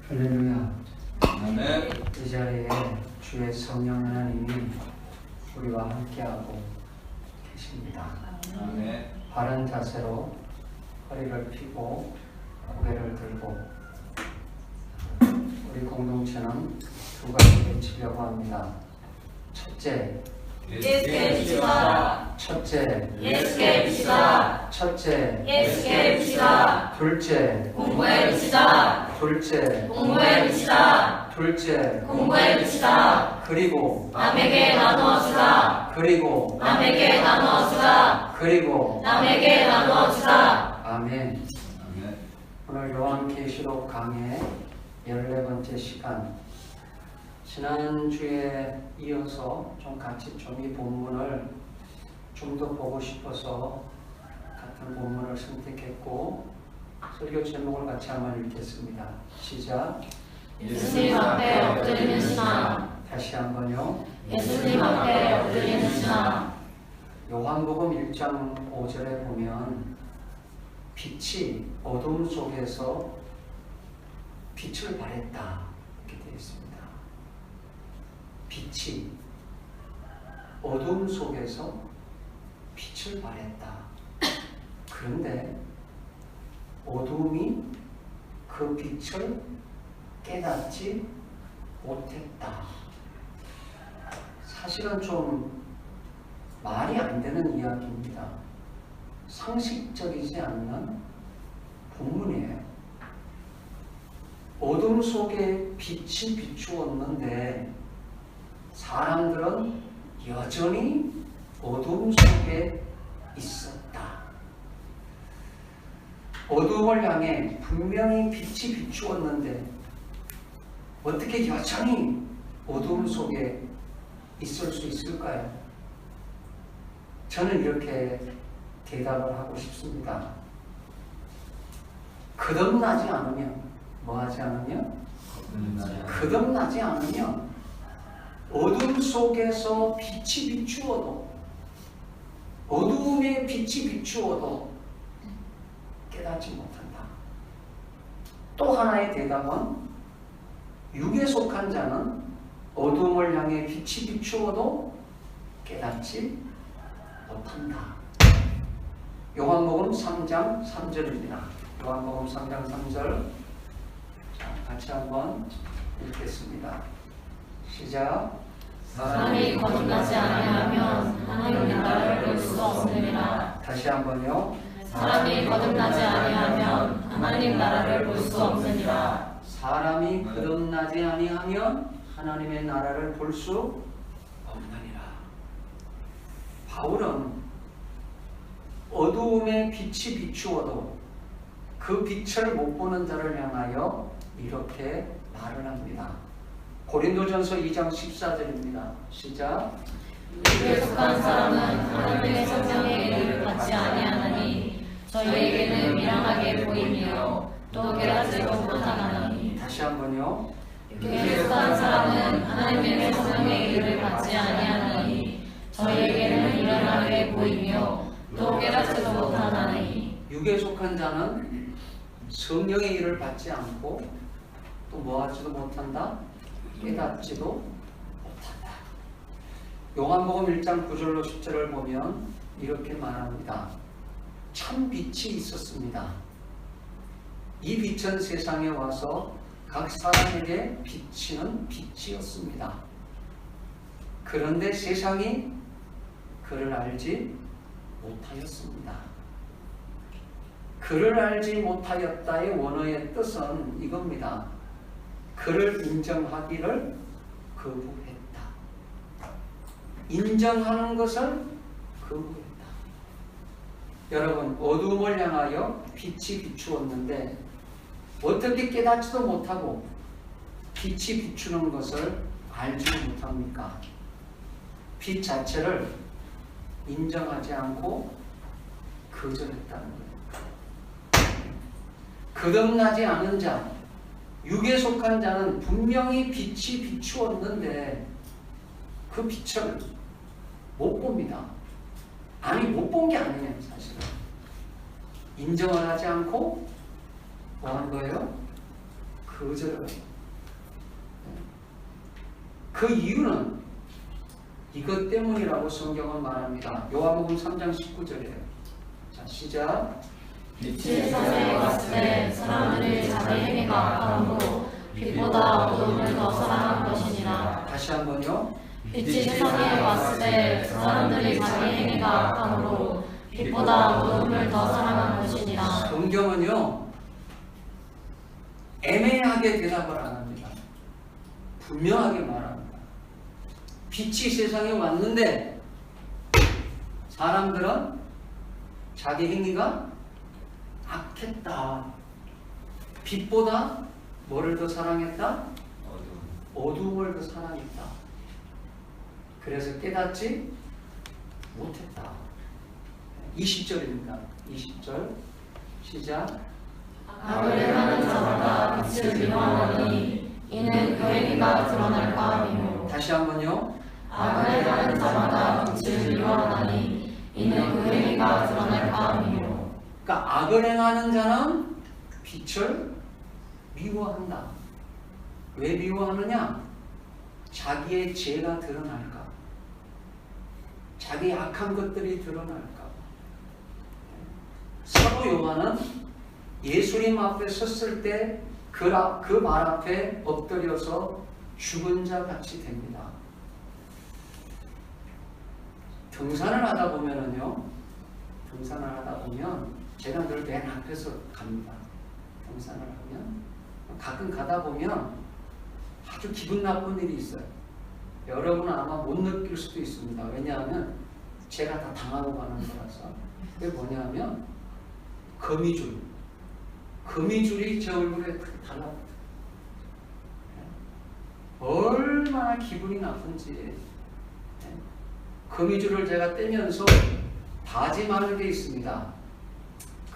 할렐루야. 아멘. 이 자리에 주의 성령 하나님이 우리와 함께하고 계십니다. 아멘. 바른 자세로 허리를 펴고 고개를 들고 우리 공동체는 두 가지 외치려고 합니다. 첫째, 예수께 비추다. 첫째, 예수께 비추다. 첫째, 예수께 비추다. 둘째, 공부에 비추다. 둘째, 공부에 비추다. 둘째, 공부에 비추다. 그리고 남에게 나누어 주다. 그리고 남에게 나누어 주다. 그리고 남에게 나누어 주다. 아멘. 아멘. 오늘 요한계시록 강의 14번째 시간, 지난주에 이어서 좀 같이 이 본문을 좀 더 보고 싶어서 같은 본문을 선택했고 설교 제목을 같이 한번 읽겠습니다. 시작. 예수님 앞에 엎드리는 신앙. 다시 한번요. 예수님 앞에 엎드리는 신앙. 요한복음 1장 5절에 보면 빛이 어둠 속에서 빛을 발했다 이렇게 되어 있습니다. 빛이 어둠 속에서 빛을 발했다. 그런데 어둠이 그 빛을 깨닫지 못했다. 사실은 좀 말이 안 되는 이야기입니다. 상식적이지 않는 본문이에요. 어둠 속에 빛이 비추었는데 사람들은 여전히 어둠 속에 있었다. 어둠을 향해 분명히 빛이 비추었는데 어떻게 여전히 어둠 속에 있을 수 있을까요? 저는 이렇게 대답을 하고 싶습니다. 거듭나지 않으면, 뭐하지 않으면? 거듭나지 않으면 어둠 속에서 빛이 비추어도, 어둠에 빛이 비추어도 깨닫지 못한다. 또 하나의 대답은 육에 속한 자는 어둠을 향해 빛이 비추어도 깨닫지 못한다. 요한복음 3장 3절입니다. 요한복음 3장 3절 같이 한번 읽겠습니다. 시작. 사람이 거듭나지 아니하면 하나님의 나라를 볼 수 없느니라. 다시 한번요. 사람이 거듭나지 아니하면 하나님 나라를 볼 수 없느니라. 사람이 거듭나지 아니하면 하나님의 나라를 볼 수 없느니라. 바울은 어두움에 빛이 비추어도 그 빛을 못 보는 자를 향하여 이렇게 말을 합니다. 고린도전서 2장 14절입니다. 시작. 육에 속한 사람은 하나님의 성령의 일을 받지 아니하나니 저희에게는 미련하게 보이며 또 깨닫지도 못하나니. 다시 한번요. 육에 속한 사람은 하나님의 성령의 일을 받지 아니하나니 저희에게는 미련하게 보이며 또 깨닫지도 못하나니. 육에 속한 자는 성령의 일을 받지 않고 또 뭐하지도 못한다? 깨닫지도 못한다. 요한복음 1장 9절로 10절을 보면 이렇게 말합니다. 참 빛이 있었습니다. 이 빛은 세상에 와서 각 사람에게 비치는 빛이었습니다. 그런데 세상이 그를 알지 못하였습니다. 그를 알지 못하였다의 원어의 뜻은 이겁니다. 그를 인정하기를 거부했다. 인정하는 것을 거부했다. 여러분, 어둠을 향하여 빛이 비추었는데 어떻게 깨닫지도 못하고 빛이 비추는 것을 알지 못합니까? 빛 자체를 인정하지 않고 거절했다는 거예요. 거듭나지 않은 자, 육에 속한 자는 분명히 빛이 비추었는데 그 빛을 못 봅니다. 아니, 못 본 게 아니에요, 사실은. 인정을 하지 않고 뭐 하는 거예요? 거절을. 그 이유는 이것 때문이라고 성경은 말합니다. 요한복음 3장 19절이에요. 자, 시작. 빛이 세상에 왔을 때 사람들이 자기 행위가 악함으로 빛보다 어두움을 더 사랑한 것이니라. 다시 한번요. 빛이 세상에 왔을 때 사람들이 자기 행위가 악함으로 빛보다 어두움을 더 사랑한 것이니라. 성경은요 애매하게 대답을 안 합니다. 분명하게 말합니다. 빛이 세상에 왔는데 사람들은 자기 행위가 악했다. 빛보다 뭐를 더 사랑했다? 어두움을 더 사랑했다. 그래서 깨닫지 못했다. 20절입니다. 20절 시작. 악을 행하는 자마다 빛을 미워하니 이는 그 행위가 드러날까 함이요. 다시 한번요. 악을 행하는 자마다 빛을 미워하니 이는 그 행위가 드러날까 함이요. 그러니까 악을 행하는 자는 빛을 미워한다. 왜 미워하느냐? 자기의 죄가 드러날까? 자기 악한 것들이 드러날까? 사도 요한은 예수님 앞에 섰을 때 그 말 앞에 엎드려서 죽은 자 같이 됩니다. 등산을 하다 보면은요, 등산을 하다 보면 제가 늘 맨 앞에서 갑니다. 등산을 하면 가끔 가다 보면 아주 기분 나쁜 일이 있어요. 여러분은 아마 못 느낄 수도 있습니다. 왜냐하면 제가 다 당하고 가는 거라서. 그게 뭐냐면 거미줄이 제 얼굴에 달라붙어요. 얼마나 기분이 나쁜지. 거미줄을 제가 떼면서 다짐하는 게 있습니다.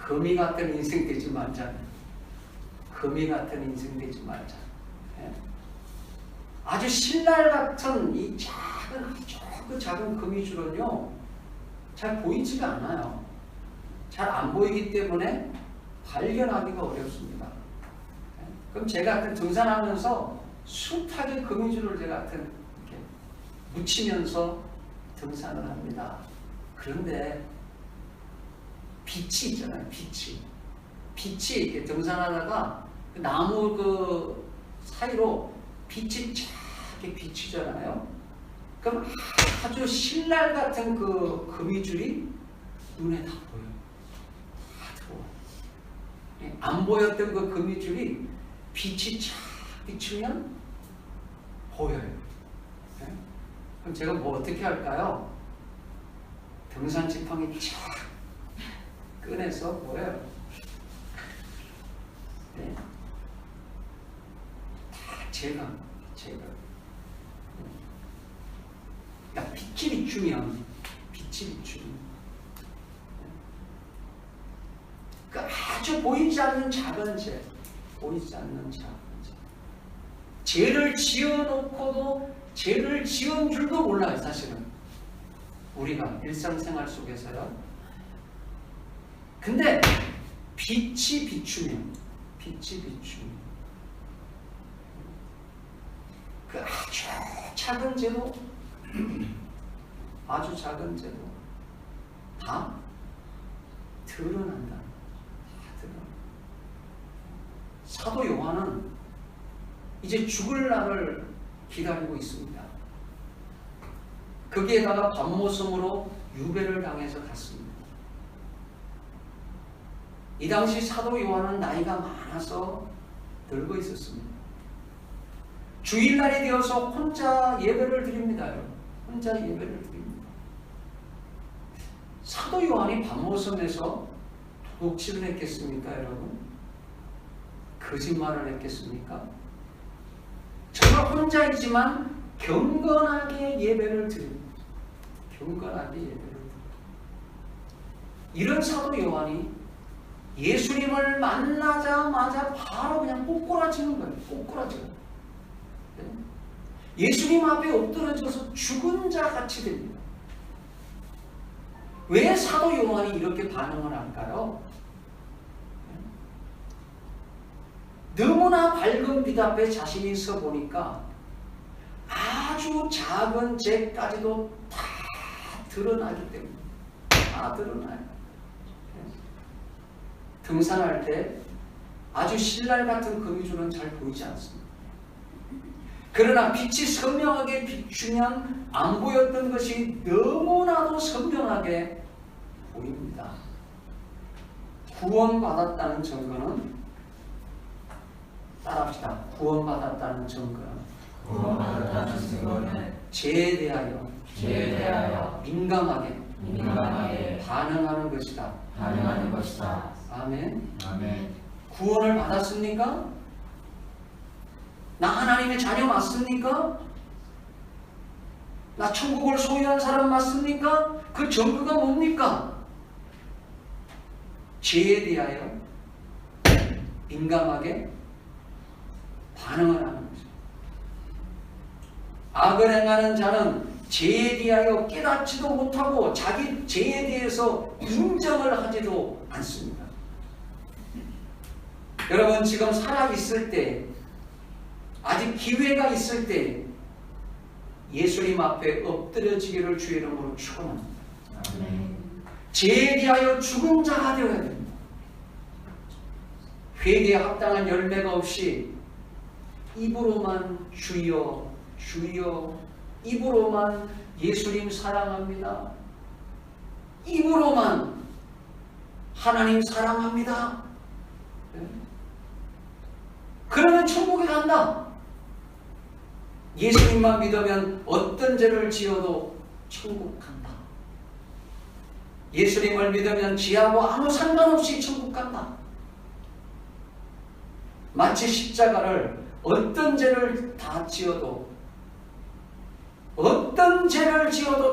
거미 같은 인생 되지 말자. 거미 같은 인생 되지 말자. 아주 신랄 같은 이 작은 거미줄은요, 잘 보이지가 않아요. 잘 안 보이기 때문에 발견하기가 어렵습니다. 그럼 제가 하여튼 등산하면서 숱하게 거미줄을 제가 하여튼 이렇게 묻히면서 등산을 합니다. 그런데 빛이 있잖아요. 빛이 이렇게 등산하다가 그 나무 그 사이로 빛이 작게 비치잖아요. 그럼 아주 신랄 같은 그 거미줄이 눈에 다 보여요. 다 들어와요. 안 보였던 그 거미줄이 빛이 쫙 비추면 보여요. 그럼 제가 뭐 어떻게 할까요? 등산 지팡이 쫙 꺼내서 뭐예요? 다 제거. 그러니까 빛이 비추면 그 아주 보이지 않는 작은 죄, 죄를 지어놓고도 죄를 지은 줄도 몰라요. 사실은 우리가 일상생활 속에서요. 근데 빛이 비추면 그 아주 작은 죄도 다 드러난다. 사도 요한은 이제 죽을 날을 기다리고 있습니다. 거기에다가 밤모섬으로 유배를 당해서 갔습니다. 이 당시 사도 요한은 나이가 많아서 늙어 있었습니다. 주일날이 되어서 혼자 예배를 드립니다. 혼자 예배를 드립니다. 사도 요한이 밤모섬에서 도둑질을 했겠습니까, 여러분? 거짓말을 했겠습니까? 정말 혼자이지만 경건하게 예배를 드립니다. 이런 사도 요한이 예수님을 만나자마자 바로 그냥 꼬꾸라지는 거예요. 예수님 앞에 엎드러져서 죽은 자 같이 됩니다. 왜 사도 요한이 이렇게 반응을 할까요? 너무나 밝은 빛 앞에 자신이 서 보니까 아주 작은 죄까지도 다 드러나기 때문에 다 드러나요. 등산할 때 아주 신랄 같은 거미줄은 잘 보이지 않습니다. 그러나 빛이 선명하게 비추면 안 보였던 것이 너무나도 선명하게 보입니다. 구원받았다는 증거는 따라합시다. 구원받았다는 증거는 구원받았다는 증거는 죄에 대하여 민감하게 반응하는 것이다. 반응하는 것이다. 아멘. 아멘. 구원을 받았습니까? 나 하나님의 자녀 맞습니까? 나 천국을 소유한 사람 맞습니까? 그 증거가 뭡니까? 죄에 대하여 민감하게 반응을 하는 거죠. 악을 행하는 자는 죄에 대하여 깨닫지도 못하고 자기 죄에 대해서 인정을 하지도 않습니다. 여러분 지금 살아있을 때 아직 기회가 있을 때 예수님 앞에 엎드려지기를 주의 이름으로 축원합니다. 아멘. 죄에 대하여 죽은 자가 되어야 됩니다. 회개에 합당한 열매가 없이 입으로만 주여 주여 입으로만 예수님 사랑합니다. 입으로만 하나님 사랑합니다. 그러면 천국에 간다. 예수님만 믿으면 어떤 죄를 지어도 천국 간다. 예수님을 믿으면 죄하고 아무 상관없이 천국 간다. 마치 십자가를 어떤 죄를 다 지어도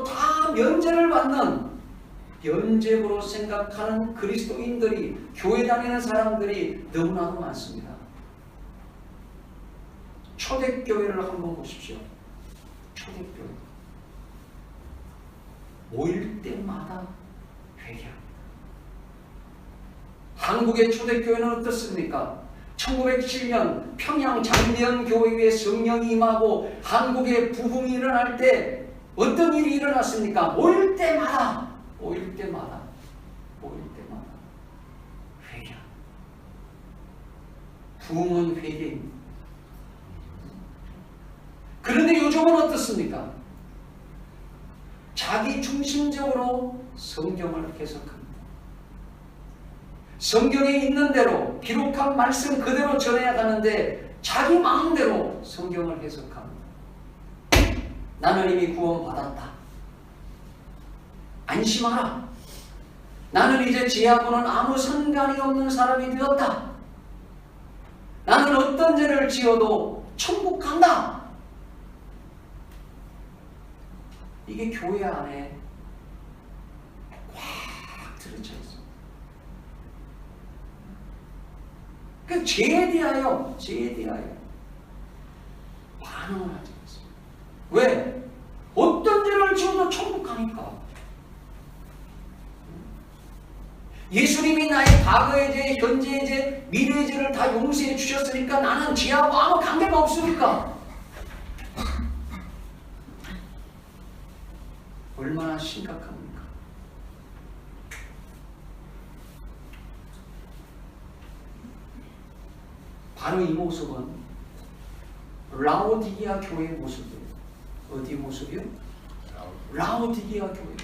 다 면죄를 받는 면죄부로 생각하는 그리스도인들이 교회 다니는 사람들이 너무나도 많습니다. 초대교회를 한번 보십시오. 초대교회 모일 때마다 회개합니다. 한국의 초대교회는 어떻습니까? 1907년 평양 장대현교회에 성령이 임하고 한국에 부흥이 일어날 때 어떤 일이 일어났습니까? 모일 때마다 회개. 부흥은 회개입니다. 그런데 요즘은 어떻습니까? 자기 중심적으로 성경을 해석합니다. 성경에 있는 대로 기록한 말씀 그대로 전해야 하는데 자기 마음대로 성경을 해석합니다. 나는 이미 구원받았다. 안심하라. 나는 이제 죄하고는 아무 상관이 없는 사람이 되었다. 나는 어떤 죄를 지어도 천국 간다. 이게 교회 안에 꽉 들어져 있습니다. 그 죄에 대하여 반응을 하지 않습니다. 왜? 어떤 죄를 지어도 천국 가니까. 예수님이 나의 과거의 죄, 현재의 죄, 미래의 죄를 다 용서해 주셨으니까 나는 죄하고 아무 관계가 없으니까. 얼마나 심각합니까? 바로 이 모습은 라오디게아 교회의 모습이에요. 어디 모습이요? 라오디게아 교회.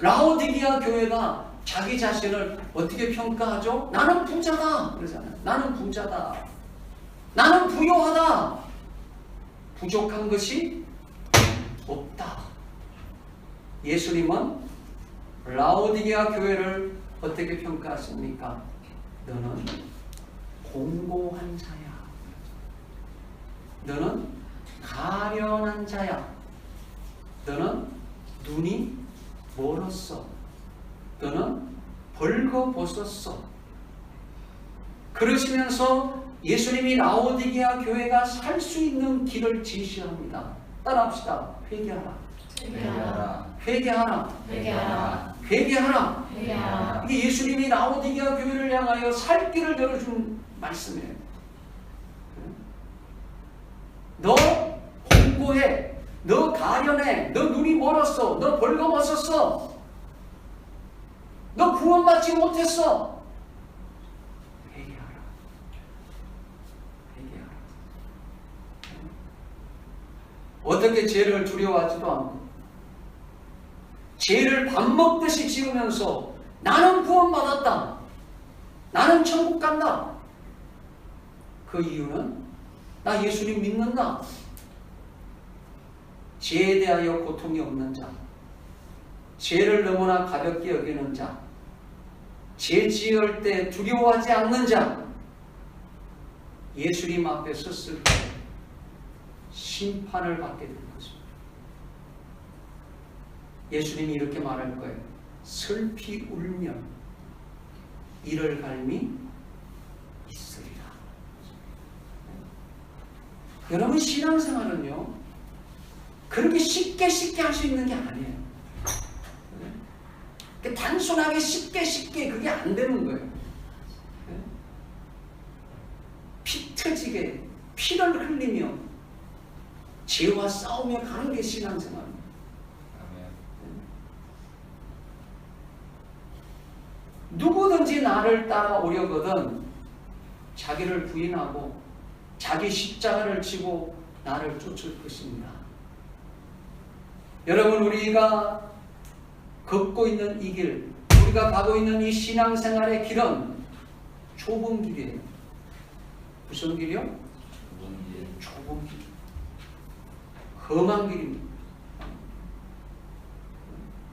라오디게아 교회가 자기 자신을 어떻게 평가하죠? 나는 부자다 그러잖아요. 나는 부자다. 나는 부유하다. 부족한 것이 없다. 예수님은 라오디게아 교회를 어떻게 평가하십니까? 너는 공고한 자야. 너는 가련한 자야. 너는 눈이 멀었어. 너는 벌거벗었어. 그러시면서 예수님이 라오디게아 교회가 살 수 있는 길을 제시합니다. 따라합시다. 회개하라. 회개하라. 회개하라. 회개하라. 회개하라. 회개하라. 이게 예수님이 라오디게아 교회를 향하여 살 길을 열어준 말씀이에요. 너 공고해. 너 가련해. 너 눈이 멀었어. 너 벌거벗었어. 너 구원받지 못했어. 회개하라. 회개하라. 어떻게 죄를 두려워하지도 않고 죄를 밥 먹듯이 지으면서 나는 구원받았다. 나는 천국 간다. 그 이유는 나 예수님 믿는다. 죄에 대하여 고통이 없는 자, 죄를 너무나 가볍게 여기는 자, 죄 지을 때 두려워하지 않는 자, 예수님 앞에 섰을 때 심판을 받게 되는 것입니다. 예수님이 이렇게 말할 거예요. 슬피 울며 이를 갈미 있으리라. 여러분, 신앙생활은요 그렇게 쉽게 할 수 있는 게 아니에요. 단순하게 쉽게 그게 안 되는 거예요. 피 터지게 피를 흘리며 죄와 싸우며 가는 게 신앙생활입니다. 누구든지 나를 따라오려거든 자기를 부인하고 자기 십자가를 지고 나를 쫓을 것입니다. 여러분, 우리가 걷고 있는 이 길, 우리가 가고 있는 이 신앙생활의 길은 좁은 길이에요. 무슨 길이요? 좁은 길. 험한 길입니다.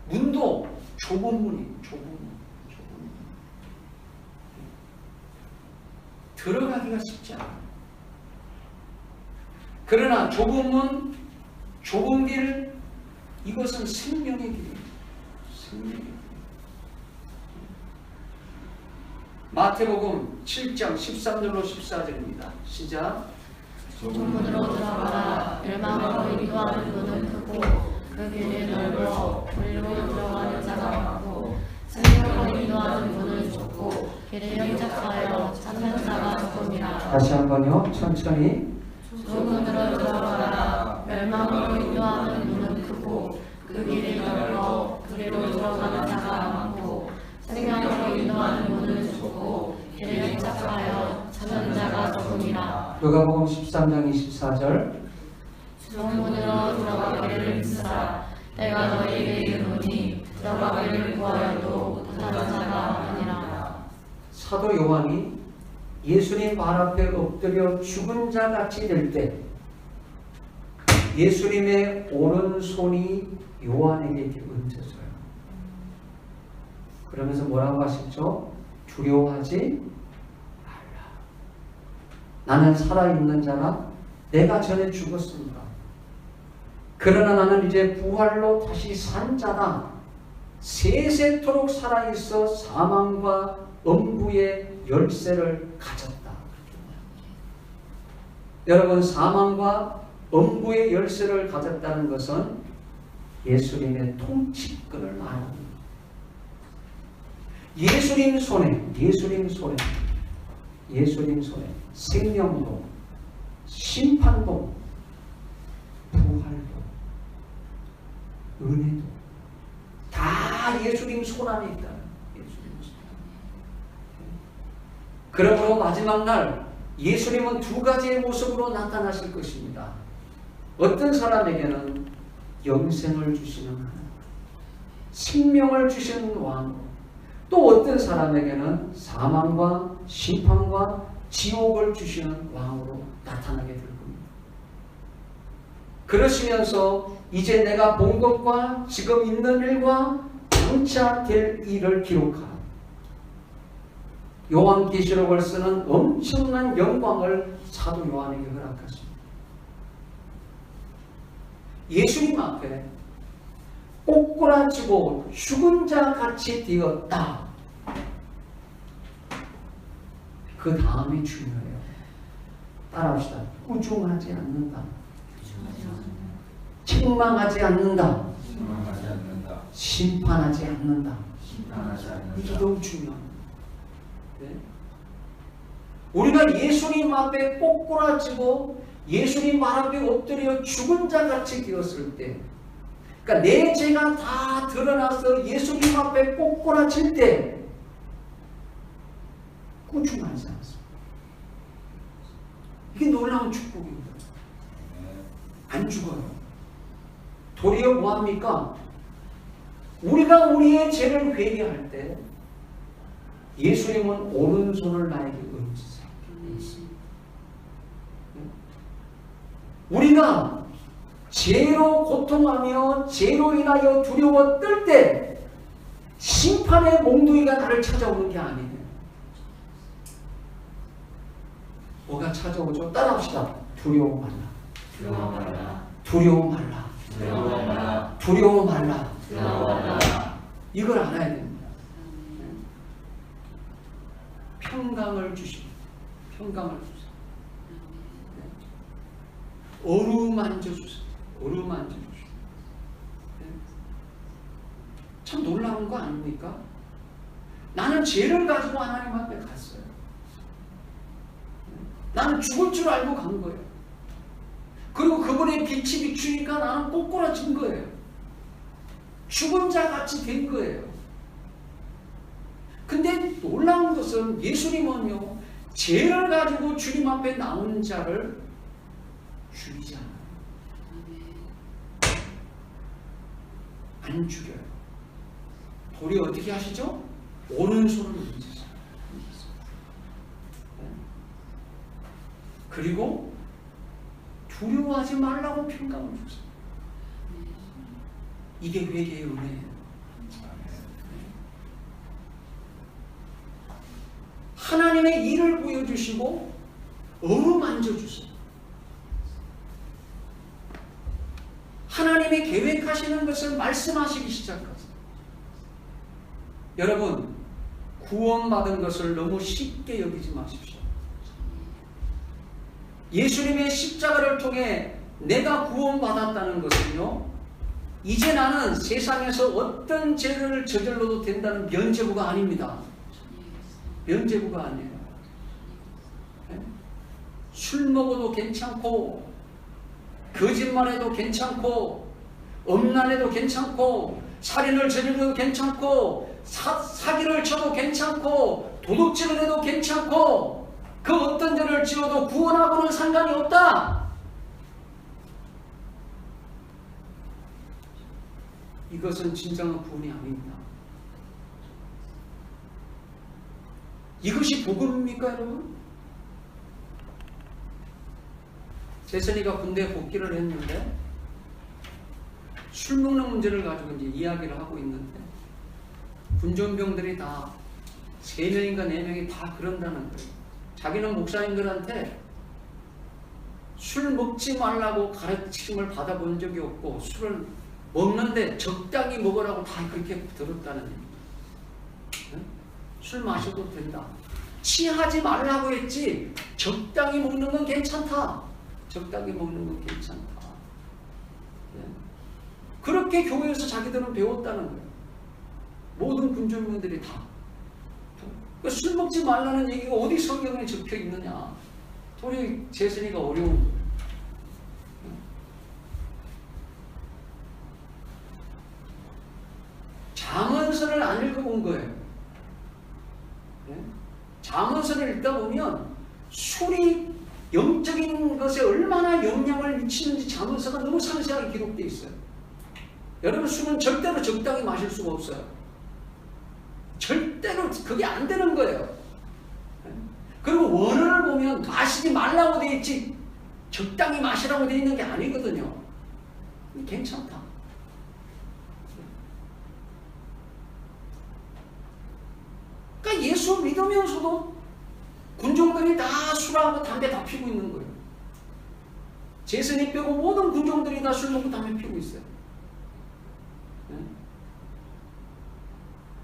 문도 좁은 문이에요. 좁은 문. 들어가기가 쉽지 않아요. 그러나 좁은 문, 좁은 길, 이것은 생명의 길입니다. 생명의 길. 마태복음 7장 13절로 14절입니다. 시작. 좁은 문으로 들어가라. 멸망으로 인도하는 문은 크고 그 길이 넓어 물로 들어가는 자가 많고 생명으로 인도하는 문은 좁고 길이 협착하여 찾는 자가 적음이라. 다시 한번요. 천천히. 좁은 문으로 들어가라. 멸망으로 인도하는 문은 크고 그 길이 넓어 그리로 들어가는 자가 많고 생명으로 인도하는 문은 좁고 길이 협착하여 찾는 자가 적음이라. 누가복음 13장 24절. 좁은 문으로 들어가기를 힘쓰라. 내가 너희에게 이르노니 들어가기를 구하여도 못하는 자가 아니라. 사도 요한이 예수님 발 앞에 엎드려 죽은 자 같이 될 때 예수님의 오른손이 요한에게 이렇게 얹혀져요. 그러면서 뭐라고 하시죠? 두려워하지 말라. 나는 살아있는 자라. 내가 전에 죽었습니다. 그러나 나는 이제 부활로 다시 산 자다. 세세토록 살아있어 사망과 음부의 열쇠를 가졌다. 여러분, 사망과 음부의 열쇠를 가졌다는 것은 예수님의 통치권을 말합니다. 예수님 손에 생명도, 심판도, 부활도, 은혜도 다 예수님 손 안에 있다. 그러므로 마지막 날 예수님은 두 가지의 모습으로 나타나실 것입니다. 어떤 사람에게는 영생을 주시는 하나님, 생명을 주시는 왕, 또 어떤 사람에게는 사망과 심판과 지옥을 주시는 왕으로 나타나게 될 겁니다. 그러시면서 이제 내가 본 것과 지금 있는 일과 장차 될 일을 기록하라. 요한계시록을 쓰는 엄청난 영광을 사도 요한에게 허락하십니다. 예수님 앞에 꼬꾸라지고 죽은 자 같이 되었다. 그 다음이 중요해요. 따라합시다. 꾸중하지 않는다. 책망하지 않는다. 도망가지 않는다. 심판하지 않는다. 심판하지 이게 않는다. 너무 중요합니다. 네? 우리가 예수님 앞에 꼬꾸라지고 예수님 말 앞에 엎드려 죽은 자 같이 되었을 때, 그러니까 내 죄가 다 드러나서 예수님 앞에 꼬꾸라질 때 구중하지 않습니다. 이게 놀라운 축복입니다. 안 죽어요. 도리어 뭐합니까? 우리가 우리의 죄를 회개할 때 예수님은 오른손을 나에게 얹으세요. 우리가 죄로 고통하며 죄로 인하여 두려워 떨 때 심판의 몽둥이가 나를 찾아오는 게 아니에요. 뭐가 찾아오죠? 따라합시다. 두려워 말라. 두려워 말라. 두려워 말라. 두려워 말라. 두려워 말라. 두려워 말라. 이걸 알아야 됩니다. 평강을 주시고 평강을 주세요. 어루만져 주세요. 어루만져 주세요. 참 놀라운 거 아닙니까? 나는 죄를 가지고 하나님 앞에 갔어요. 나는 죽을 줄 알고 간 거예요. 그리고 그분의 빛이 비추니까 나는 꼬꾸라진 거예요. 죽은 자 같이 된 거예요. 근데 놀라운 것은 예수님은요, 죄를 가지고 주님 앞에 나오는 자를 죽이지 않아요. 안 죽여요. 도리어 어떻게 하시죠? 오른손을 얹으세요. 그리고 두려워하지 말라고 평강을 주세요. 이게 회개의 은혜예요. 하나님의 일을 보여주시고 어루만져 주세요. 하나님의 계획하시는 것을 말씀하시기 시작하세요. 여러분, 구원받은 것을 너무 쉽게 여기지 마십시오. 예수님의 십자가를 통해 내가 구원받았다는 것은요, 이제 나는 세상에서 어떤 죄를 저질러도 된다는 면죄부가 아닙니다. 면죄부가 아니에요. 술 먹어도 괜찮고, 거짓말해도 괜찮고, 음란해도 괜찮고, 살인을 저질러도 괜찮고, 사기를 쳐도 괜찮고, 도둑질을 해도 괜찮고, 그 어떤 죄를 지어도 구원하고는 상관이 없다. 이것은 진정한 구원이 아닙니다. 이것이 복음입니까, 여러분? 재선이가 군대에 복귀를 했는데 술 먹는 문제를 가지고 이제 이야기를 하고 있는데 군전병들이 다 3명인가 4명이 다 그런다는 거예요. 자기는 목사님들한테 술 먹지 말라고 가르침을 받아본 적이 없고 술을 먹는데 적당히 먹으라고 다 그렇게 들었다는 얘기입니다. 술 마셔도 된다. 취하지 말라고 했지 적당히 먹는 건 괜찮다. 적당히 먹는 건 괜찮다. 그렇게 교회에서 자기들은 배웠다는 거예요. 모든 군전병들이 다. 술 먹지 말라는 얘기가 어디 성경에 적혀 있느냐. 도리 재선이가 어려운 거예요. 잠언서를 안 읽어본 거예요. 잠언서를 읽다 보면 술이 영적인 것에 얼마나 영향을 미치는지 잠언서가 너무 상세하게 기록되어 있어요. 여러분, 술은 절대로 적당히 마실 수가 없어요. 절대로 그게 안 되는 거예요. 그리고 원어를 보면 마시지 말라고 되어 있지 적당히 마시라고 되어 있는 게 아니거든요. 괜찮다. 그러니까 예수 믿으면서도 군종들이 다 술하고 담배 다 피고 있는 거예요. 재선이 빼고 모든 군종들이 다 술 먹고 담배 피고 있어요.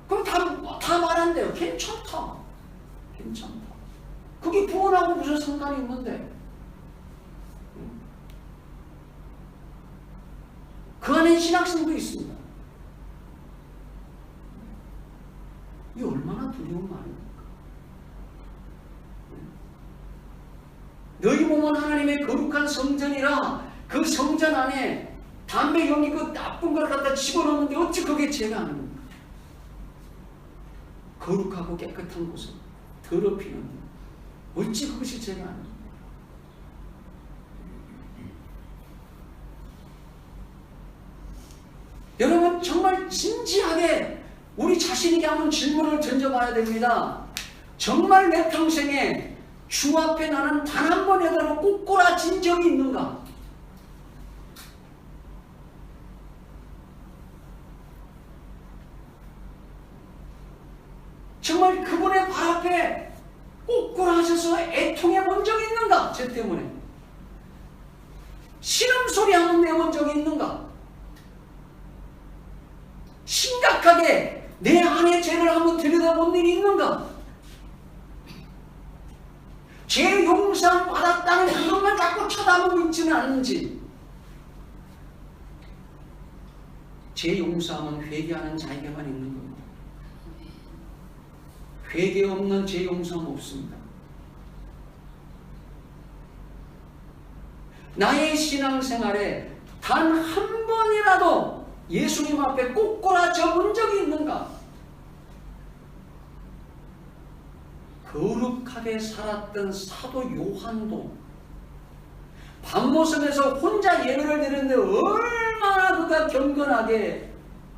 그럼 다 말한대요. 괜찮다. 괜찮다. 그게 구원하고 무슨 상관이 있는데. 그 안에 신학생도 있습니다. 이 얼마나 두려운 말입니까? 너희 몸은 하나님의 거룩한 성전이라 그 성전 안에 담배 연기 그 나쁜 걸 갖다 집어넣는데 어찌 그게 죄가 아닙니까? 거룩하고 깨끗한 곳을 더럽히는데 어찌 그것이 죄가 아닙니까? 여러분 정말 진지하게 우리 자신에게 한번 질문을 던져봐야 됩니다. 정말 내 평생에 주 앞에 나는 단 한 번이라도 꼬꾸라진 적이 있는가? 정말 그분의 발 앞에 꼬꾸라져서 애통해 본 적이 있는가? 죄 때문에 신음소리 한번 내본 적이 있는가? 심각하게 내 안의 죄를 한번 들여다본 일이 있는가? 죄 용서 받았다는 그것만 자꾸 쳐다보고 있지는 않는지. 죄 용서하면 회개하는 자에게만 있는 겁니다. 회개 없는 죄 용서는 없습니다. 나의 신앙생활에 단 한 번이라도 예수님 앞에 꼬꾸라져 본 적이 있는가? 거룩하게 살았던 사도 요한도 밤모섬에서 혼자 예배를 드렸는데 얼마나 그가 경건하게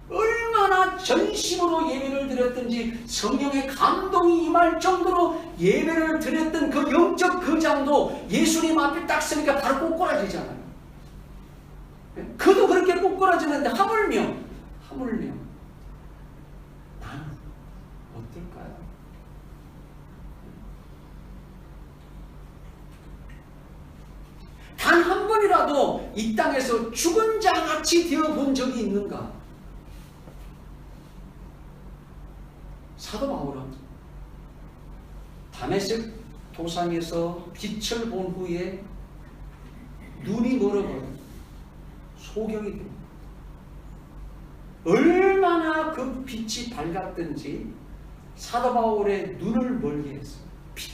얼마나 전심으로 예배를 드렸든지 성령의 감동이 임할 정도로 예배를 드렸던 그 영적 거장도 예수님 앞에 딱 서니까 바로 꼬꾸라지잖아요. 그도 그렇게 꼬꾸라지는데 하물며 나는 어떨까요? 단 한 번이라도 이 땅에서 죽은 자같이 되어 본 적이 있는가? 사도 바울은 다메섹 도상에서 빛을 본 후에 눈이 멀어버려 소경이 됩니다. 얼마나 그 빛이 밝았든지 사도 바울의 눈을 멀게 했어요. 빛.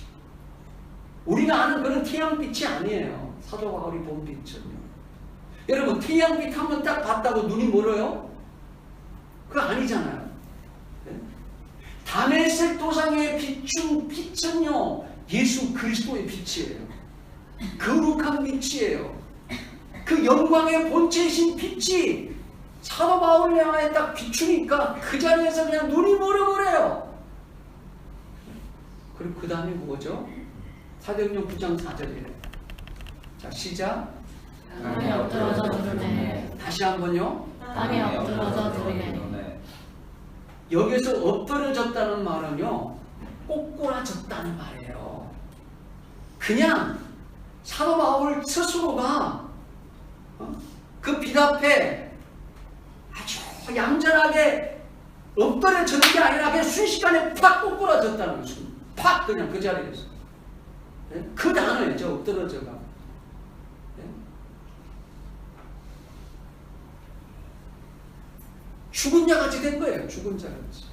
우리가 아는 그런 태양빛이 아니에요. 사도 바울이 본 빛은요. 여러분 태양빛 한번 딱 봤다고 눈이 멀어요? 그거 아니잖아요. 다메섹 도상에 비춘 빛은요 예수 그리스도의 빛이에요. 거룩한 빛이에요. 그 영광의 본체이신 빛이 사도 바울을 향하여 딱 비추니까 그 자리에서 그냥 눈이 멀어버려요. 그리고 그 다음에 뭐죠? 사도행전 9장 4절이에요. 자 시작. 땅에 엎드러져 누르네. 다시 한번요. 땅에 엎드러져 누르네. 여기서 엎드러졌다는 말은요 꼬꾸라졌다는 말이에요. 그냥 사도 바울 스스로가 그 빛 앞에 아주 얌전하게 엎드려졌는 게 아니라 그냥 순식간에 팍 꼬꾸라졌다는 거죠. 팍 그냥 그 자리에서. 그 단어였죠. 엎드러져가. 죽은 자같이 된 거예요. 죽은 자같이.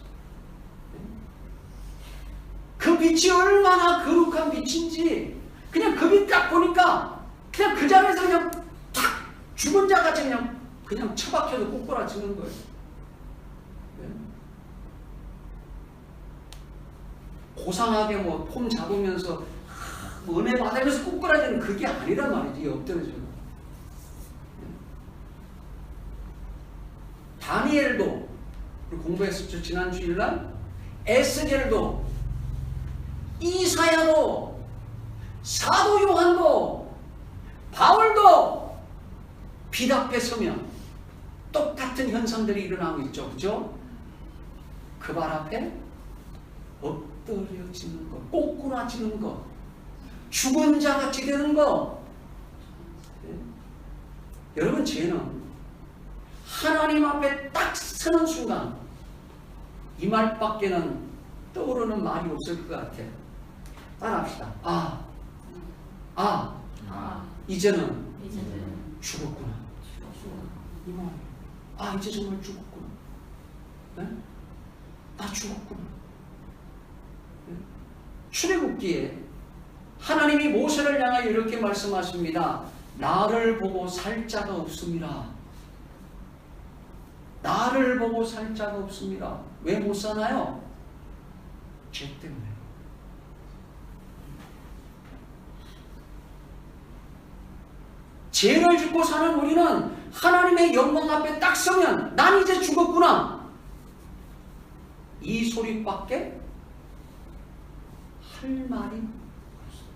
그 빛이 얼마나 거룩한 빛인지 그냥 그 빛 딱 보니까 그냥 그 자리에서 그냥 탁 죽은 자같이 그냥 처박혀서 꼬꾸라지는 거예요. 고상하게 뭐 폼 잡으면서 은혜 받으면서 꼬꾸라지는 그게 아니란 말이지. 엎드려지는. 다니엘도 공부했었죠. 지난 주일날 에스겔도 이사야도 사도 요한도 바울도 빛 앞에 서면 똑같은 현상들이 일어나고 있죠. 그죠? 그 발 앞에 엎드려지는 것, 꼬꾸라지는 것, 죽은 자같이 되는 것. 여러분 죄는 하나님 앞에 딱 서는 순간 이 말밖에는 떠오르는 말이 없을 것 같아요. 따라합시다. 이제는 죽었구나. 이 말이에요. 아, 이제 정말 죽었구나. 네? 나 죽었구나. 네? 출애굽기에 하나님이 모세를 향하여 이렇게 말씀하십니다. 나를 보고 살 자가 없습니다. 나를 보고 살 자가 없습니다. 왜 못 사나요? 죄 때문에. 죄를 짓고 사는 우리는 하나님의 영광 앞에 딱 서면 난 이제 죽었구나. 이 소리밖에 할 말이 없어요.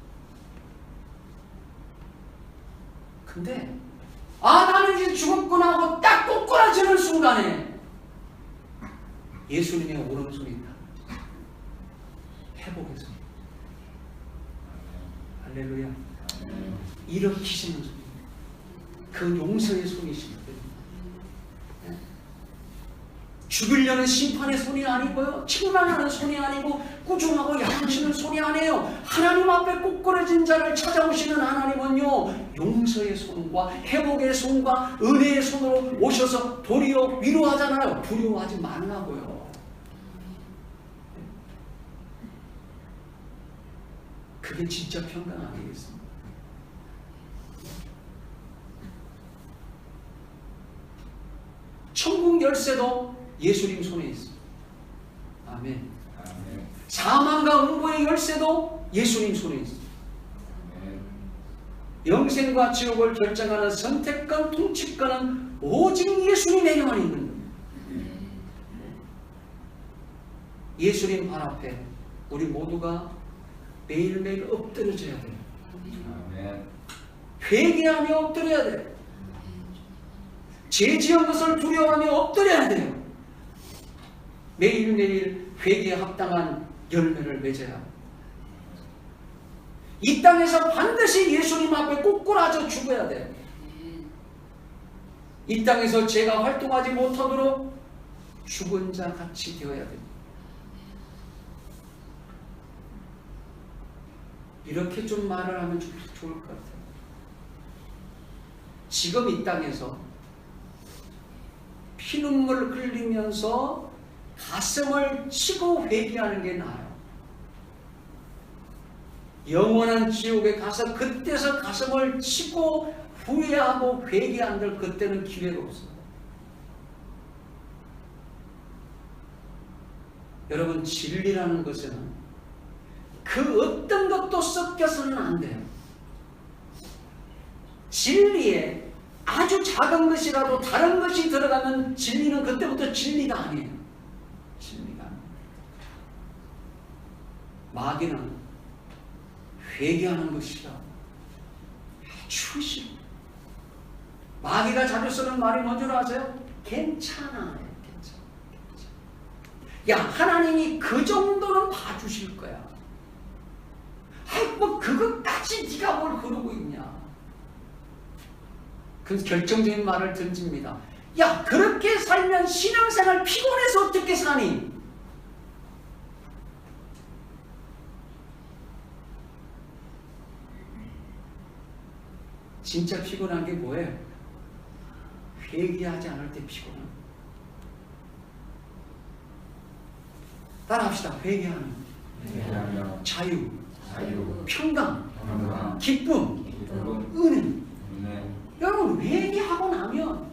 근데 나는 이제 죽었구나 하고 딱 꼬꾸라지는 순간에 예수님의 오른손이 다 회복의 손. 할렐루야. 일으키시는 손. 그 용서의 손이십니다. 죽이려는 심판의 손이 아니고요, 책망하는 손이 아니고 꾸중하고 야단치는 손이 아니에요. 하나님 앞에 꼬꾸라진 자를 찾아오시는 하나님은요, 용서의 손과 회복의 손과 은혜의 손으로 오셔서 도리어 위로하잖아요. 두려워하지 말라고요. 그게 진짜 평강 아니겠습니까? 천국 열쇠도 예수님 손에 있습니다. 아멘. 아멘. 사망과 음부의 열쇠도 예수님 손에 있습니다. 아멘. 영생과 지옥을 결정하는 선택권, 통치권은 오직 예수님에게만 있는 겁니다. 예수님 발 앞에 우리 모두가 매일매일 엎드려져야 돼요. 아멘. 회개하며 엎드려야 돼요. 죄 지은 것을 두려워하며 엎드려야 돼요. 매일매일 회개에 합당한 열매를 맺어야 합니다. 이 땅에서 반드시 예수님 앞에 꼬꾸라져 죽어야 돼요. 이 땅에서 죄가 활동하지 못하도록 죽은 자 같이 되어야 됩니다. 이렇게 좀 말을 하면 좋을 것 같아요. 지금 이 땅에서 피눈물 흘리면서 가슴을 치고 회개하는 게 나아요. 영원한 지옥에 가서 그때서 가슴을 치고 후회하고 회개한들 그때는 기회가 없어요. 여러분, 진리라는 것은 그 어떤 것도 섞여서는 안 돼요. 진리에 아주 작은 것이라도 다른 것이 들어가면 진리는 그때부터 진리가 아니에요. 진리가 아니에요. 마귀는 회개하는 것이라 아주 싫어. 마귀가 자주 쓰는 말이 뭔지 아세요? 괜찮아. 괜찮아. 야, 하나님이 그 정도는 봐주실 거야. 뭐 그것까지 네가 뭘 그러고 있냐. 그 결정적인 말을 던집니다. 야, 그렇게 살면 신앙생활 피곤해서 어떻게 사니? 진짜 피곤한 게 뭐예요? 회개하지 않을 때 피곤한. 따라합시다. 회개하는 회개하며 자유, 자유, 평강, 평강, 기쁨, 기쁨, 은혜. 은혜. 여러분, 회개하고 나면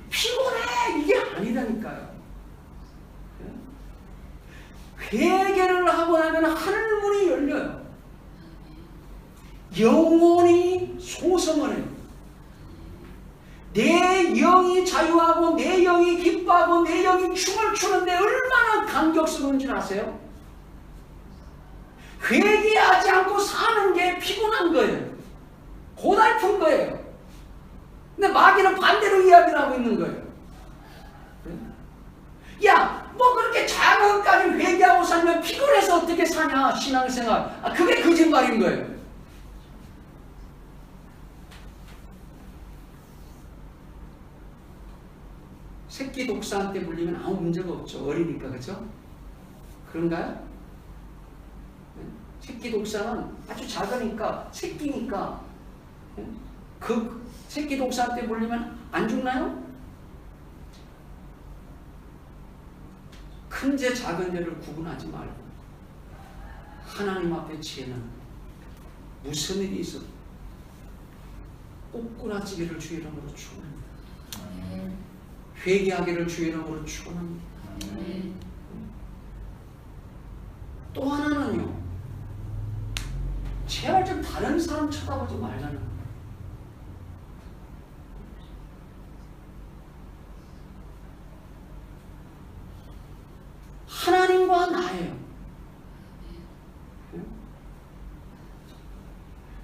피곤해 이게 아니라니까요. 회개를 하고 나면 하늘문이 열려요. 영혼이 소성을 해요. 내 영이 자유하고 내 영이 기뻐하고 내 영이 춤을 추는데 얼마나 감격스러운지 아세요? 회개하지 않고 사는 게 피곤한 거예요. 고달픈 거예요. 근데 마귀는 반대로 이야기를 하고 있는 거예요. 야, 뭐 그렇게 작은 것까지 회개하고 살면 피곤해서 어떻게 사냐, 신앙생활. 그게 거짓말인 거예요. 새끼 독사한테 물리면 아무 문제가 없죠. 어리니까, 그렇죠? 그런가요? 새끼 독사는 아주 작으니까, 새끼니까 그 새끼 독사한테 물리면 안 죽나요? 큰 죄 작은 죄를 구분하지 말고 하나님 앞에 죄는 무슨 일이 있어도 꼬꾸라지기를 주의 이름으로 축원합니다. 회개하기를 주의 이름으로 축원합니다. 또 하나는요, 제발 좀 다른 사람 쳐다보지 말라는 거예요. 하나님과 나예요.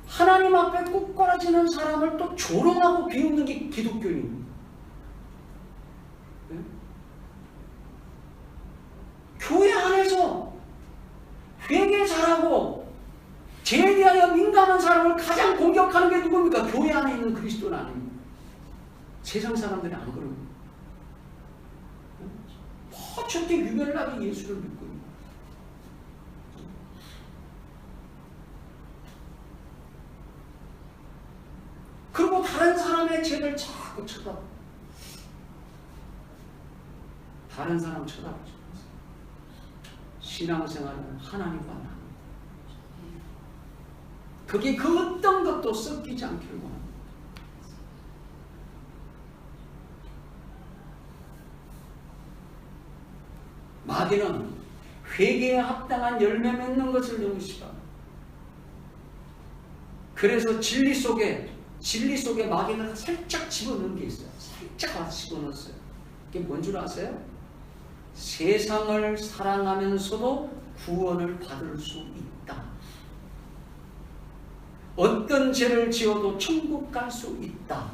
하나님 앞에 꼬꾸라지는 사람을 또 조롱하고 비웃는 게 기독교입니다. 교회 안에서 회개 잘하고 죄에 대하여 민감한 사람을 가장 공격하는 게 누굽니까? 교회 안에 있는 그리스도는 아닙니다. 세상 사람들이 안 그럽니다. 저렇게 유별나게 예수를 믿고 있는 거예요. 그리고 다른 사람의 죄를 자꾸 쳐다봐. 다른 사람 쳐다보지 마세요. 신앙생활은 하나님과 나. 그게 그 어떤 것도 섞이지 않기를 원합니다. 마귀는 회개에 합당한 열매 맺는 것을 너무 싫어합니다. 그래서 진리 속에 마귀는 살짝 집어넣은 게 있어요. 살짝 와서 집어넣었어요. 그게 뭔 줄 아세요? 세상을 사랑하면서도 구원을 받을 수 있다. 어떤 죄를 지어도 천국 갈 수 있다.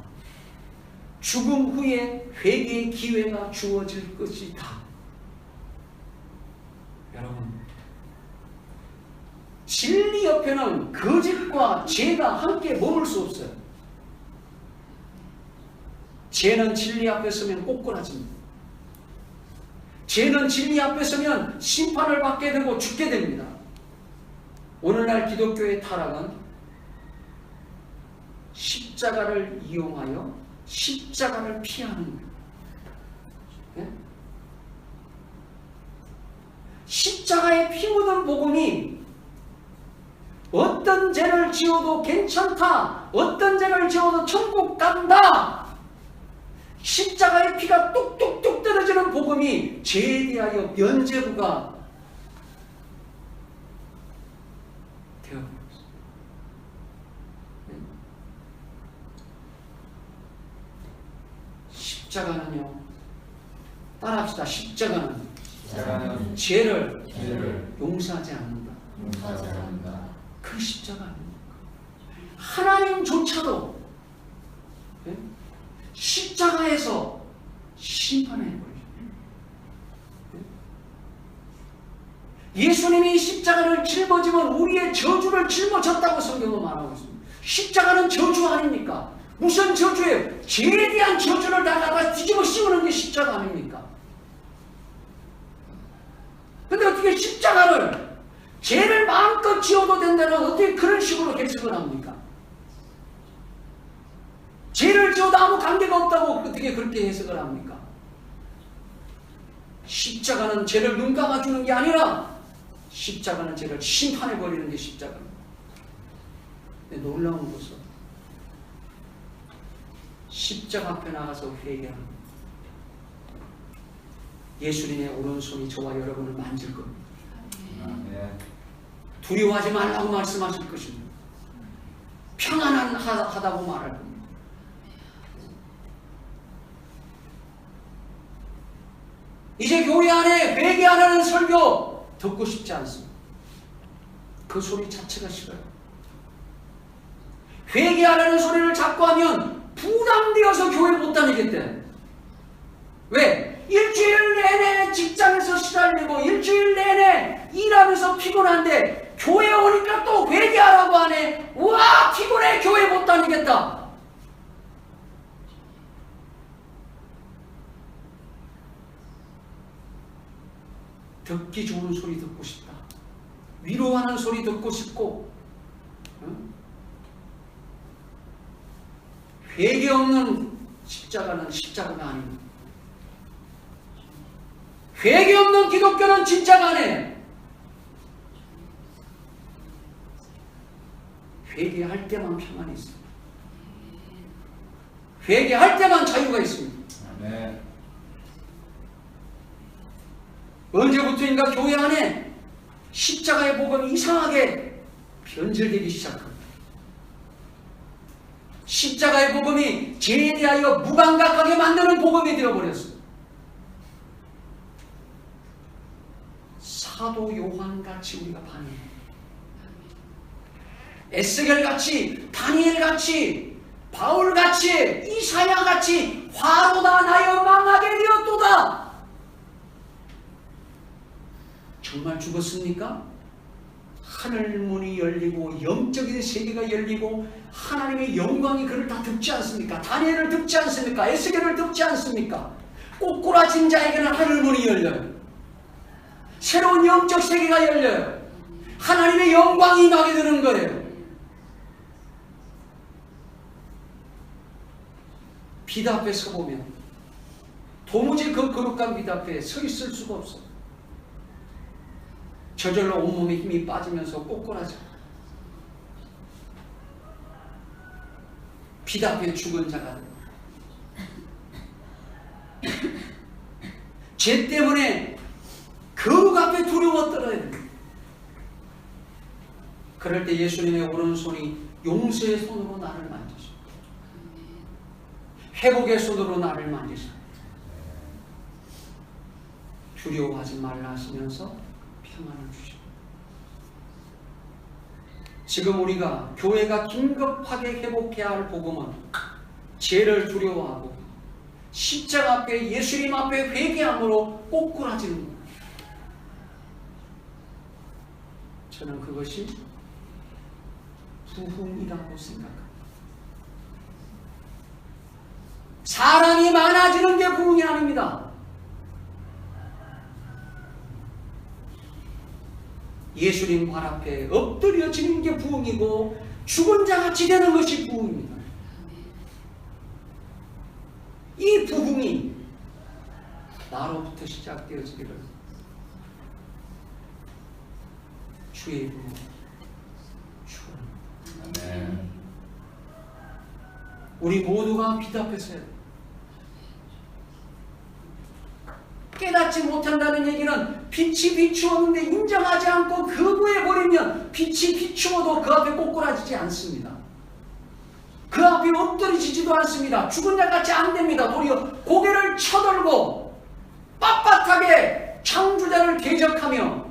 죽음 후에 회개의 기회가 주어질 것이다. 여러분, 진리 옆에는 거짓과 죄가 함께 머물 수 없어요. 죄는 진리 앞에 서면 꼬꾸라집니다. 죄는 진리 앞에 서면 심판을 받게 되고 죽게 됩니다. 오늘날 기독교의 타락은 십자가를 이용하여 십자가를 피하는 거예요. 네? 십자가에 피 묻은 복음이 어떤 죄를 지어도 괜찮다, 어떤 죄를 지어도 천국 간다, 십자가의 피가 뚝뚝뚝 떨어지는 복음이 죄에 대하여 면죄부가 되어버렸어요. 십자가는요, 따라합시다. 십자가는 죄를 용서하지 않는다. 그 십자가 아닙니까? 하나님조차도 십자가에서 심판해버리죠. 예수님이 십자가를 짊어지면 우리의 저주를 짊어졌다고 성경은 말하고 있습니다. 십자가는 저주 아닙니까? 무슨 저주예요? 죄에 대한 저주를 다 갖다 뒤집어 씌우는 게 십자가 아닙니까? 근데 어떻게 십자가를 죄를 마음껏 지어도 된다는 어떻게 그런 식으로 해석을 합니까? 죄를 지어도 아무 관계가 없다고 어떻게 그렇게 해석을 합니까? 십자가는 죄를 눈 감아주는 게 아니라 십자가는 죄를 심판해버리는 게 십자가입니다. 근데 놀라운 것은 십자가 앞에 나가서 회개합니다. 예수님의 오른손이 저와 여러분을 만질 겁니다. 두려워하지 말라고 말씀하실 것입니다. 평안하다고 말할 겁니다. 이제 교회 안에 회개 안 하는 설교 듣고 싶지 않습니다. 그 소리 자체가 싫어요. 회개 안 하는 소리를 자꾸 하면 부담되어서 교회 못 다니겠대. 왜? 일주일 내내 직장에서 시달리고 일주일 내내 일하면서 피곤한데 교회 오니까 또 회개하라고 하네. 와, 피곤해. 교회 못 다니겠다. 듣기 좋은 소리 듣고 싶다. 위로하는 소리 듣고 싶고, 회개 없는 십자가는 십자가가 아닙니다. 회개 없는 기독교는 진짜가 아니에요. 회개할 때만 평안이 있습니다. 회개할 때만 자유가 있습니다. 아멘. 언제부터인가 교회 안에 십자가의 복음이 이상하게 변질되기 시작합니다. 십자가의 복음이 죄에 대하여 무감각하게 만드는 복음이 되어버렸어요. 사도 요한같이 우리가 반응해요. 에스겔같이, 다니엘같이, 바울같이, 이사야같이 화로다 나여 망하게 되었도다. 정말 죽었습니까? 하늘 문이 열리고 영적인 세계가 열리고 하나님의 영광이 그를 다 덮지 않습니까? 다니엘을 덮지 않습니까? 에스겔을 덮지 않습니까? 꼬꾸라진 자에게는 하늘 문이 열려요. 새로운 영적 세계가 열려요. 하나님의 영광이 임하게 되는 거예요. 빛 앞에 서보면 도무지 그 거룩한 빛 앞에 서 있을 수가 없어요. 저절로 온몸에 힘이 빠지면서 꼬꾸라져. 빛 앞에 죽은 자가 죄 때문에 거룩 앞에 두려워 떨어야 됩니다. 그럴 때 예수님의 오른손이 용서의 손으로 나를 만지죠. 회복의 손으로 나를 만지죠. 두려워하지 말라 하시면서 평안을 주시고, 지금 우리가 교회가 긴급하게 회복해야 할 복음은 죄를 두려워하고 십자가 앞에 예수님 앞에 회개함으로 꼬꾸라지는 거예요. 저는 그것이 부흥이라고 생각합니다. 사람이 많아지는 게 부흥이 아닙니다. 예수님 발 앞에 엎드려지는 게 부흥이고 죽은 자같이 되는 것이 부흥입니다. 이 부흥이 나로부터 시작되어지기를 주의 이름으로 축원합니다. 아멘. 우리 모두가 빛 앞에 서야 돼요. 깨닫지 못한다는 얘기는 빛이 비추었는데 인정하지 않고 거부해버리면 빛이 비추어도 그 앞에 꼬꾸라지지 않습니다. 그 앞에 엎드려지지도 않습니다. 죽은 자같이 안 됩니다. 도리어 고개를 쳐들고 빳빳하게 창조자를 대적하며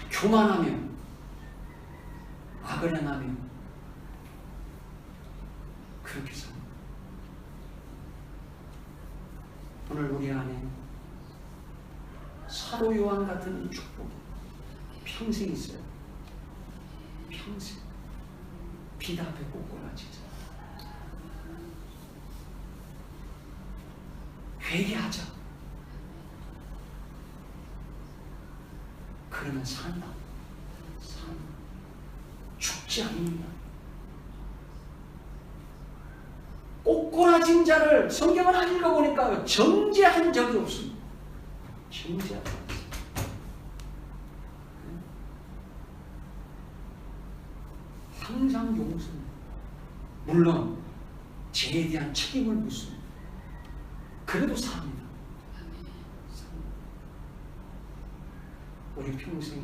교만하며 악을 행하며 그렇게 삽니다. 오늘 우리 안에 사도 요한 같은 축복이 평생 있어요. 평생 빛 앞에 꼬꾸라지자. 회개하자. 그러면 산다. 죽지 않는다. 꼬꾸라진 자를 성경을 안 읽어보니까 정죄한 적이 없습니다. 정죄하지 않습니다. 항상 용서합니다. 물론 죄에 대한 책임을 묻습니다. 그래도 삽니다. 우리 평생에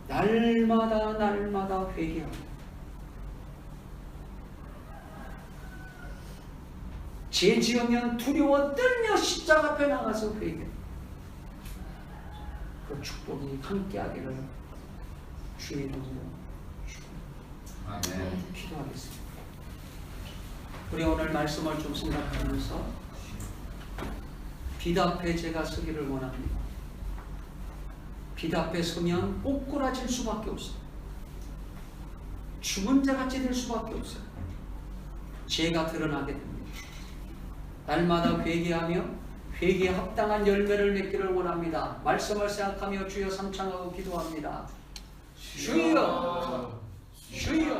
날마다 회개하고 죄 지으면 두려워 떨며 십자가 앞에 나가서 회개. 그 축복이 함께하기를 주의 이름으로 아멘. 기도하겠습니다. 우리 오늘 말씀을 좀 생각하면서 빛 앞에 제가 서기를 원합니다. 빛 앞에 서면 꼬꾸라질 수밖에 없어요. 죽은 자같이 될 수밖에 없어요. 죄가 드러나게 됩니다. 날마다 회개하며 회개에 합당한 열매를 맺기를 원합니다. 말씀을 생각하며 주여 삼창하고 기도합니다. 주여, 주여.